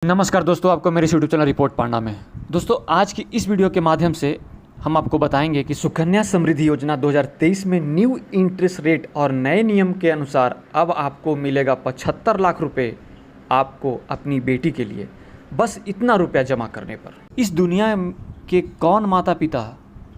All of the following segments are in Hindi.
नमस्कार दोस्तों, आपको मेरे यूट्यूब चैनल रिपोर्ट पांडा में। दोस्तों, आज की इस वीडियो के माध्यम से हम आपको बताएंगे कि सुकन्या समृद्धि योजना 2023 में न्यू इंटरेस्ट रेट और नए नियम के अनुसार अब आपको मिलेगा 75 लाख रुपए आपको अपनी बेटी के लिए, बस इतना रुपया जमा करने पर। इस दुनिया के कौन माता पिता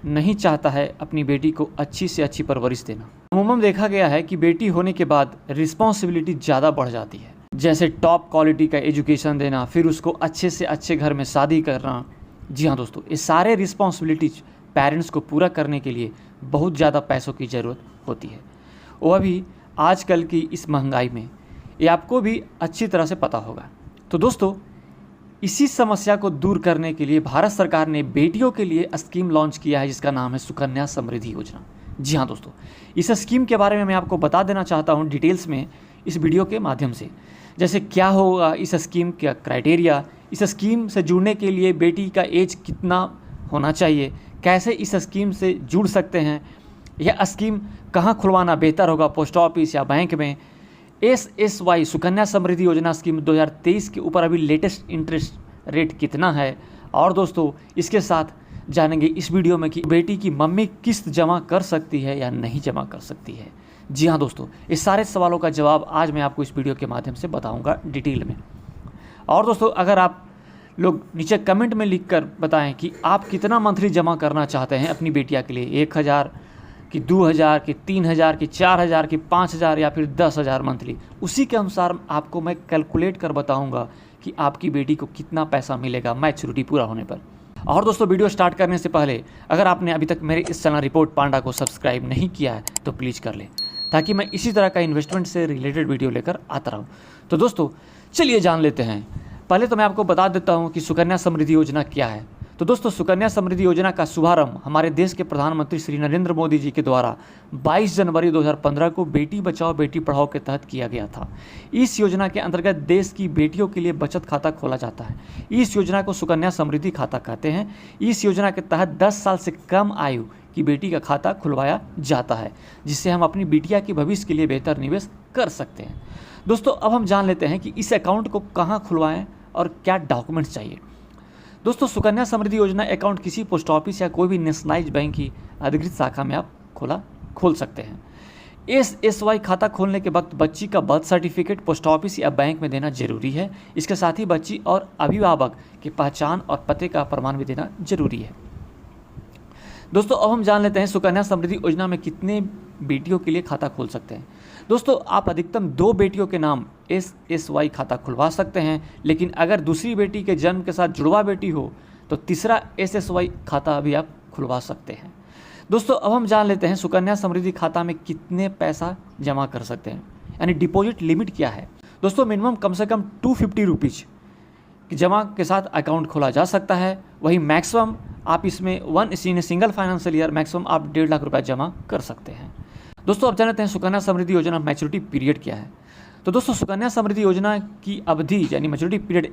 नहीं चाहता है अपनी बेटी को अच्छी से अच्छी परवरिश देना। अमूमन देखा गया है कि बेटी होने के बाद रिस्पॉन्सिबिलिटी ज़्यादा बढ़ जाती है, जैसे टॉप क्वालिटी का एजुकेशन देना, फिर उसको अच्छे से अच्छे घर में शादी करना। जी हाँ दोस्तों, ये सारे रिस्पॉन्सिबिलिटीज पेरेंट्स को पूरा करने के लिए बहुत ज़्यादा पैसों की ज़रूरत होती है, वो भी आजकल की इस महंगाई में। ये आपको भी अच्छी तरह से पता होगा। तो दोस्तों, इसी समस्या को दूर करने के लिए भारत सरकार ने बेटियों के लिए स्कीम लॉन्च किया है, जिसका नाम है सुकन्या समृद्धि योजना। जी हाँ दोस्तों, इस स्कीम के बारे में मैं आपको बता देना चाहता हूँ डिटेल्स में इस वीडियो के माध्यम से। जैसे क्या होगा इस स्कीम का क्राइटेरिया, इस स्कीम से जुड़ने के लिए बेटी का एज कितना होना चाहिए, कैसे इस स्कीम से जुड़ सकते हैं, यह स्कीम कहाँ खुलवाना बेहतर होगा, पोस्ट ऑफिस या बैंक में। SSY सुकन्या समृद्धि योजना स्कीम 2023 के ऊपर अभी लेटेस्ट इंटरेस्ट रेट कितना है, और दोस्तों इसके साथ जानेंगे इस वीडियो में कि बेटी की मम्मी किस्त जमा कर सकती है या नहीं जमा कर सकती है। जी हाँ दोस्तों, इस सारे सवालों का जवाब आज मैं आपको इस वीडियो के माध्यम से बताऊंगा डिटेल में। और दोस्तों, अगर आप लोग नीचे कमेंट में लिखकर बताएं कि आप कितना मंथली जमा करना चाहते हैं अपनी बेटिया के लिए, 1000 कि 2000 कि 3000 कि 4000 कि 5000 या फिर 10,000 मंथली, उसी के अनुसार आपको मैं कैलकुलेट कर बताऊँगा कि आपकी बेटी को कितना पैसा मिलेगा मैच्योरिटी पूरा होने पर। और दोस्तों, वीडियो स्टार्ट करने से पहले अगर आपने अभी तक मेरे इस चैनल रिपोर्ट पांडा को सब्सक्राइब नहीं किया है तो प्लीज़ कर लें, ताकि मैं इसी तरह का इन्वेस्टमेंट से रिलेटेड वीडियो लेकर आता रहूं। तो दोस्तों चलिए जान लेते हैं। पहले तो मैं आपको बता देता हूं कि सुकन्या समृद्धि योजना क्या है। तो दोस्तों, सुकन्या समृद्धि योजना का शुभारंभ हमारे देश के प्रधानमंत्री श्री नरेंद्र मोदी जी के द्वारा 22 जनवरी 2015 को बेटी बचाओ बेटी पढ़ाओ के तहत किया गया था। इस योजना के अंतर्गत देश की बेटियों के लिए बचत खाता खोला जाता है। इस योजना को सुकन्या समृद्धि खाता कहते हैं। इस योजना के तहत 10 साल से कम आयु की बेटी का खाता खुलवाया जाता है, जिससे हम अपनी बिटिया के भविष्य के लिए बेहतर निवेश कर सकते हैं। दोस्तों, अब हम जान लेते हैं कि इस अकाउंट को कहाँ खुलवाएं और क्या डॉक्यूमेंट्स चाहिए। दोस्तों, सुकन्या समृद्धि योजना अकाउंट किसी पोस्ट ऑफिस या कोई भी नेशनलाइज्ड बैंक की अधिकृत शाखा में आप खोल सकते हैं। SSY खाता खोलने के वक्त बच्ची का बर्थ सर्टिफिकेट पोस्ट ऑफिस या बैंक में देना जरूरी है। इसके साथ ही बच्ची और अभिभावक की पहचान और पते का प्रमाण भी देना जरूरी है। दोस्तों, अब हम जान लेते हैं सुकन्या समृद्धि योजना में कितने बेटियों के लिए खाता खोल सकते हैं। दोस्तों, आप अधिकतम 2 बेटियों के नाम SSY खाता खुलवा सकते हैं, लेकिन अगर दूसरी बेटी के जन्म के साथ जुड़वा बेटी हो तो तीसरा SSY खाता भी आप खुलवा सकते हैं। दोस्तों, अब हम जान लेते हैं सुकन्या समृद्धि खाता में कितने पैसा जमा कर सकते हैं, यानी डिपॉजिट लिमिट क्या है। दोस्तों, मिनिमम कम से कम 250 रुपीज़ जमा के साथ अकाउंट खोला जा सकता है। वहीं मैक्सिमम आप इसमें सिंगल फाइनेंशियल ईयर मैक्सिमम आप 1.5 लाख रुपया जमा कर सकते हैं। दोस्तों, अब जानते हैं सुकन्या समृद्धि योजना मैच्योरिटी पीरियड क्या है। तो दोस्तों, सुकन्या समृद्धि योजना की अवधि यानी मैच्योरिटी पीरियड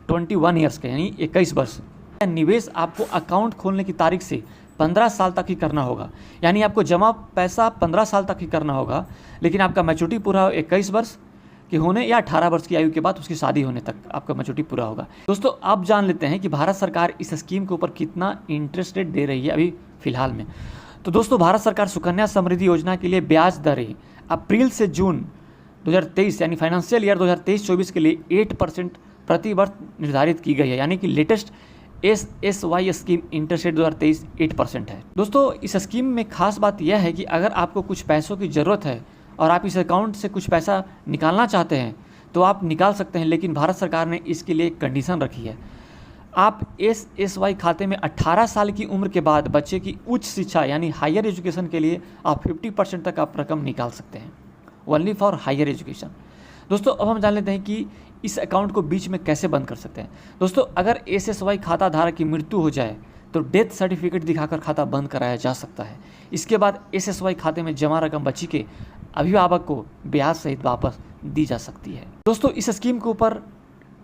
21 ईयर्स का, यानी 21 वर्ष। निवेश आपको अकाउंट खोलने की तारीख से 15 साल तक ही करना होगा, यानी आपको जमा पैसा 15 साल तक ही करना होगा, लेकिन आपका मैच्योरिटी पूरा 21 वर्ष के होने या 18 वर्ष की आयु के बाद उसकी शादी होने तक आपका मैच्योरिटी पूरा होगा। दोस्तों, आप जान लेते हैं कि भारत सरकार इस स्कीम के ऊपर कितना इंटरेस्ट रेट दे रही है अभी फिलहाल में। तो दोस्तों, भारत सरकार सुकन्या समृद्धि योजना के लिए ब्याज दरें अप्रैल से जून 2023 यानी फाइनेंशियल ईयर 2023-24 के लिए 8% प्रति वर्ष निर्धारित की गई है, यानी कि latest SSY scheme interest rate 2023 8% है। दोस्तों, इस स्कीम में खास बात यह है कि अगर आपको कुछ पैसों की ज़रूरत है और आप इस अकाउंट से कुछ पैसा निकालना चाहते हैं तो आप निकाल सकते हैं, लेकिन भारत सरकार ने इसके लिए एक कंडीशन रखी है। आप SSY खाते में 18 साल की उम्र के बाद बच्चे की उच्च शिक्षा यानी हायर एजुकेशन के लिए आप 50% तक आप रकम निकाल सकते हैं, ओनली फॉर हायर एजुकेशन। दोस्तों, अब हम जान लेते हैं कि इस अकाउंट को बीच में कैसे बंद कर सकते हैं। दोस्तों, अगर SSY खाता धारक की मृत्यु हो जाए तो डेथ सर्टिफिकेट दिखाकर खाता बंद कराया जा सकता है। इसके बाद SSY खाते में जमा रकम बच्ची के अभिभावक को ब्याज सहित वापस दी जा सकती है। दोस्तों, इस स्कीम के ऊपर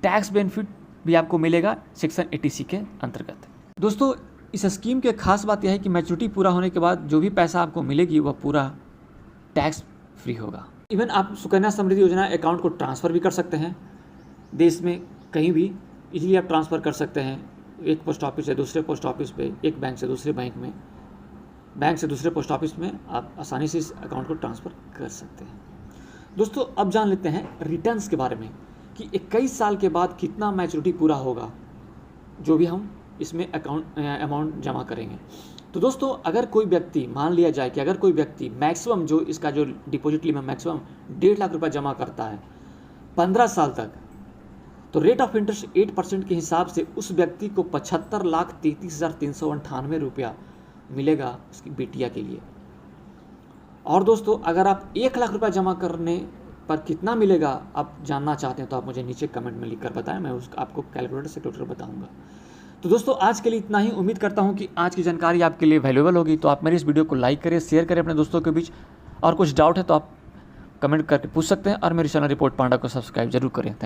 टैक्स बेनिफिट भी आपको मिलेगा सेक्शन 80C के अंतर्गत। दोस्तों, इस स्कीम की खास बात यह है कि मैच्योरिटी पूरा होने के बाद जो भी पैसा आपको मिलेगी वह पूरा टैक्स फ्री होगा। इवन आप सुकन्या समृद्धि योजना अकाउंट को ट्रांसफ़र भी कर सकते हैं देश में कहीं भी इजीली आप ट्रांसफ़र कर सकते हैं। एक पोस्ट ऑफिस से दूसरे पोस्ट ऑफिस पे, एक बैंक से दूसरे बैंक में, बैंक से दूसरे पोस्ट ऑफिस में आप आसानी से इस अकाउंट को ट्रांसफ़र कर सकते हैं। दोस्तों अब जान लेते हैं रिटर्न्स के बारे में कि 21 साल के बाद कितना मैच्योरिटी पूरा होगा जो भी हम इसमें अमाउंट जमा करेंगे। तो दोस्तों अगर कोई व्यक्ति, मान लिया जाए कि अगर कोई व्यक्ति मैक्सिमम जो इसका जो डिपॉजिट लिमिट मैक्सिमम 1.5 लाख रुपये जमा करता है 15 साल तक, तो रेट ऑफ इंटरेस्ट 8% के हिसाब से उस व्यक्ति को 75,33,398 रुपया मिलेगा उसकी बिटिया के लिए। और दोस्तों अगर आप 1 लाख रुपया जमा करने पर कितना मिलेगा आप जानना चाहते हैं तो आप मुझे नीचे कमेंट में लिखकर बताएं, मैं आपको कैलकुलेटर से टोटल बताऊंगा। तो दोस्तों आज के लिए इतना ही। उम्मीद करता हूं कि आज की जानकारी आपके लिए वैल्यूएबल होगी। तो आप मेरी इस वीडियो को लाइक करें, शेयर करें अपने दोस्तों के बीच, और कुछ डाउट है तो आप कमेंट करके पूछ सकते हैं, और मेरे चैनल रिपोर्ट पांडा को सब्सक्राइब जरूर करें।